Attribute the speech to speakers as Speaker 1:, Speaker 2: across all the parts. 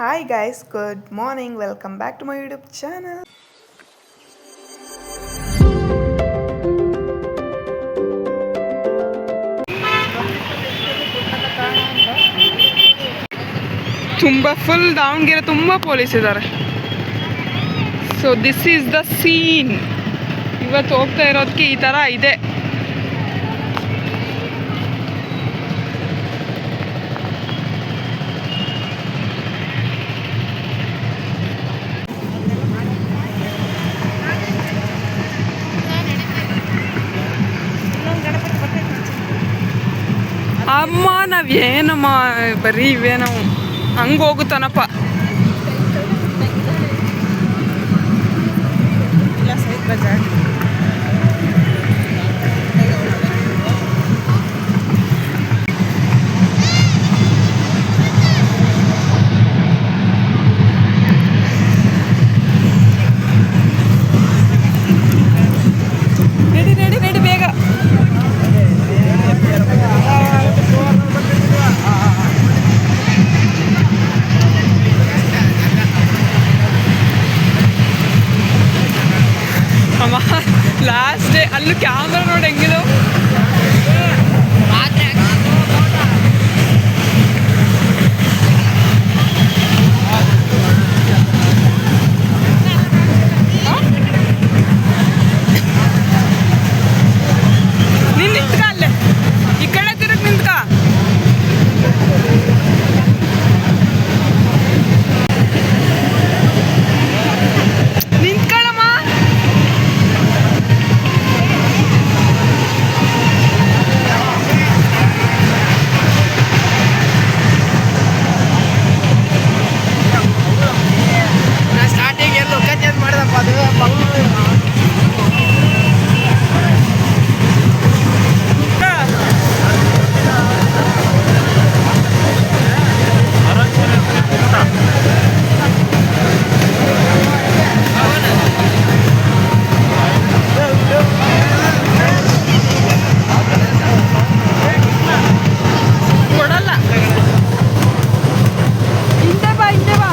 Speaker 1: Hi guys, good morning. Welcome back to my YouTube channel. ತುಂಬ full Davanagere ತುಂಬ police ಇದ್ದಾರೆ. So this is the scene. ಇವತ್ತು ಹೋಗ್ತಾ ಇರೋದಕ್ಕೆ ಈ ಥರ ಇದೆ. ಅಮ್ಮ ನಾವೇನಮ್ಮ ಬರೀ ಇವೇ ನಾವು ಹಂಗೆ ಹೋಗುತ್ತಾನಪ್ಪ. ರೆಡಿ ಬೇಗ. ಅಮ್ಮ ಲಾಸ್ಟ್ ಡೇ ಅಲ್ಲೂ ಕ್ಯಾಮ್ರಾ ನೋಡಿ ಹೆಂಗಿದು. ನೀನು ನಿಂತ್ಕ ಅಲ್ಲೇ, ಈ ಕಡೆ ತಿರುಗಿ ನಿಂತ್ಕ. ನಿಂತ್ಕೊಳ್ಳಮ್ಮ.
Speaker 2: ಸ್ಟಾರ್ಟಿಂಗ್ ಎಲ್ಲೋ ಕಚೇರಿ ಮಾಡಿದಪ್ಪ ಅದು
Speaker 1: ಕೊಡಲ್ಲ. ಹಿಂದೆ ಬಾ, ಹಿಂದೆ ಬಾ.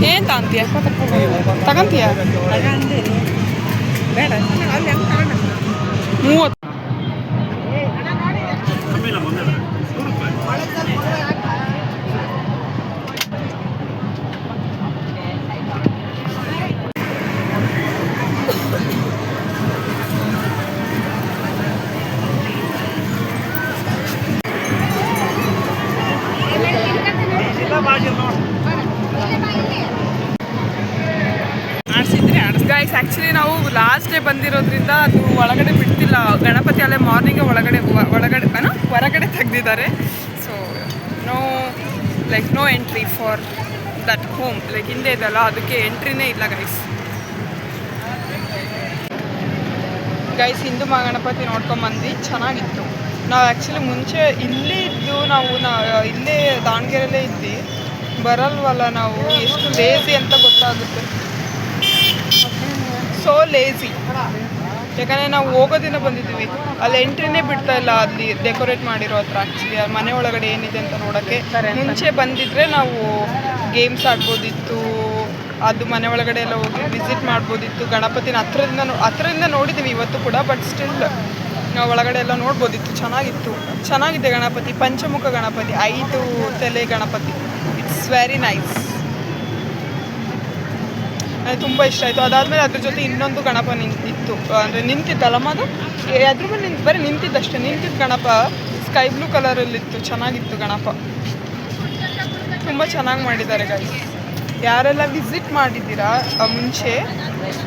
Speaker 1: ಏನು ತಗೊಂತೀಯ? ತಗೊಂತೀಯ?
Speaker 2: ಬೇಡ ಅಲ್ಲಿ ಹೆಂಗೆ ತಗೊಂಡು
Speaker 1: 30. ಗೈಸ್ ಆ್ಯಕ್ಚುಲಿ ನಾವು ಲಾಸ್ಟ್ ಡೇ ಬಂದಿರೋದ್ರಿಂದ ಅದು ಒಳಗಡೆ ಬಿಡ್ತಿಲ್ಲ. ಗಣಪತಿ ಅಲ್ಲೇ ಮಾರ್ನಿಂಗೇ ಹೊರಗಡೆ ತೆಗ್ದಿದ್ದಾರೆ. So no entry for that home. ಹಿಂದೆ ಇದೆಲ್ಲ ಅದಕ್ಕೆ ಎಂಟ್ರಿನೇ ಇಲ್ಲ ಗೈಸ್ ಹಿಂದೂ ಮಹಾಗಣಪತಿ ನೋಡ್ಕೊಂಬಂದು ಚೆನ್ನಾಗಿತ್ತು. ನಾವು ಆ್ಯಕ್ಚುಲಿ ಮುಂಚೆ ಇಲ್ಲೇ ಇದ್ದು ಇಲ್ಲೇ ದಾವಣಗೆರೆಯಲ್ಲೇ ಇದ್ದು ಬರಲ್ವಲ್ಲ ನಾವು. ಎಷ್ಟು ಲೇಸಿ ಅಂತ ಗೊತ್ತಾಗುತ್ತೆ. So lazy. ಯಾಕಂದರೆ ನಾವು ಹೋಗೋದಿನ ಬಂದಿದ್ದೀವಿ, ಅಲ್ಲಿ ಎಂಟ್ರಿನೇ ಬಿಡ್ತಾ ಇಲ್ಲ. ಅಲ್ಲಿ ಡೆಕೋರೇಟ್ ಮಾಡಿರೋ ಹತ್ರ ಆ್ಯಕ್ಚುಲಿ ಮನೆ ಒಳಗಡೆ ಏನಿದೆ ಅಂತ ನೋಡೋಕ್ಕೆ. ಮುಂಚೆ ಬಂದಿದ್ದರೆ ನಾವು ಗೇಮ್ಸ್ ಆಡ್ಬೋದಿತ್ತು, ಅದು ಮನೆ ಒಳಗಡೆ ಎಲ್ಲ ಹೋಗಿ ವಿಸಿಟ್ ಮಾಡ್ಬೋದಿತ್ತು. ಗಣಪತಿನ ಹತ್ರದಿಂದ ನೋಡಿದ್ದೀವಿ ಇವತ್ತು ಕೂಡ, ಬಟ್ ಸ್ಟಿಲ್ ನಾವು ಒಳಗಡೆ ಎಲ್ಲ ನೋಡ್ಬೋದಿತ್ತು. ಚೆನ್ನಾಗಿದೆ ಗಣಪತಿ. ಪಂಚಮುಖ ಗಣಪತಿ, 5 ತಲೆ ಗಣಪತಿ. It's very nice. ನನಗೆ ತುಂಬ ಇಷ್ಟ ಆಯಿತು. ಅದಾದಮೇಲೆ ಅದ್ರ ಜೊತೆ ಇನ್ನೊಂದು ಗಣಪ ಇತ್ತು, ಅಂದರೆ ನಿಂತಿದ್ದಲ್ಲಮ್ಮ ಅದು ಅದ್ರ ಮೇಲೆ ಬರೀ ನಿಂತಿದ್ದಷ್ಟೇ. ನಿಂತಿದ್ದ ಗಣಪ ಸ್ಕೈ ಬ್ಲೂ ಕಲರಲ್ಲಿತ್ತು. ಚೆನ್ನಾಗಿತ್ತು ಗಣಪ. ತುಂಬ ಚೆನ್ನಾಗಿ ಮಾಡಿದ್ದಾರೆ ಗೈಸ್. ಯಾರೆಲ್ಲ ವಿಸಿಟ್ ಮಾಡಿದ್ದೀರಾ ಮುಂಚೆ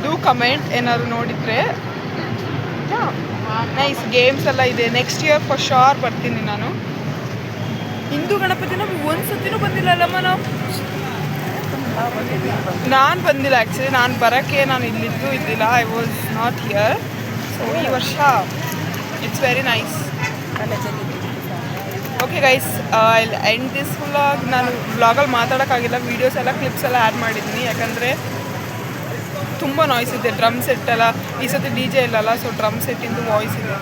Speaker 1: ಡೂ ಕಮೆಂಟ್. ಏನಾದ್ರು ನೋಡಿದರೆ ನೈಸ್. ಗೇಮ್ಸ್ ಎಲ್ಲ ಇದೆ. ನೆಕ್ಸ್ಟ್ ಇಯರ್ ಫಾರ್ ಶೋರ್ ಬರ್ತೀನಿ ನಾನು. ಹಿಂದೂ ಗಣಪತಿನ ಒಂದು ಸತಿನೂ ಬಂದಿಲ್ಲ ಅಲ್ಲಮ್ಮ ನಾವು. ನಾನು ಬಂದಿಲ್ಲ ಆ್ಯಕ್ಚುಲಿ. ನಾನು ಇಲ್ಲಿದ್ದು ಇದ್ದಿಲ್ಲ. I was not here. So ಈ ವರ್ಷ it's very nice. Okay guys, I end this vlog. ನಾನು ವ್ಲಾಗಲ್ಲಿ ಮಾತಾಡೋಕ್ಕಾಗಿಲ್ಲ. ವೀಡಿಯೋಸ್ ಎಲ್ಲ ಕ್ಲಿಪ್ಸ್ ಎಲ್ಲ ಆ್ಯಡ್ ಮಾಡಿದ್ದೀನಿ, ಯಾಕಂದರೆ ತುಂಬ ನಾಯ್ಸ್ ಇದೆ. ಡ್ರಮ್ ಸೆಟ್ ಎಲ್ಲ ಈ ಸತಿ DJ ಇಲ್ಲಲ್ಲ, ಸೊ ಡ್ರಮ್ ಸೆಟ್ಟಿಂದು ವಾಯ್ಸ್ ಇದೆ.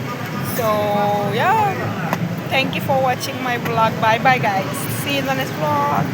Speaker 1: So yeah, thank you for watching my vlog. Bye bye guys. See in the next vlog.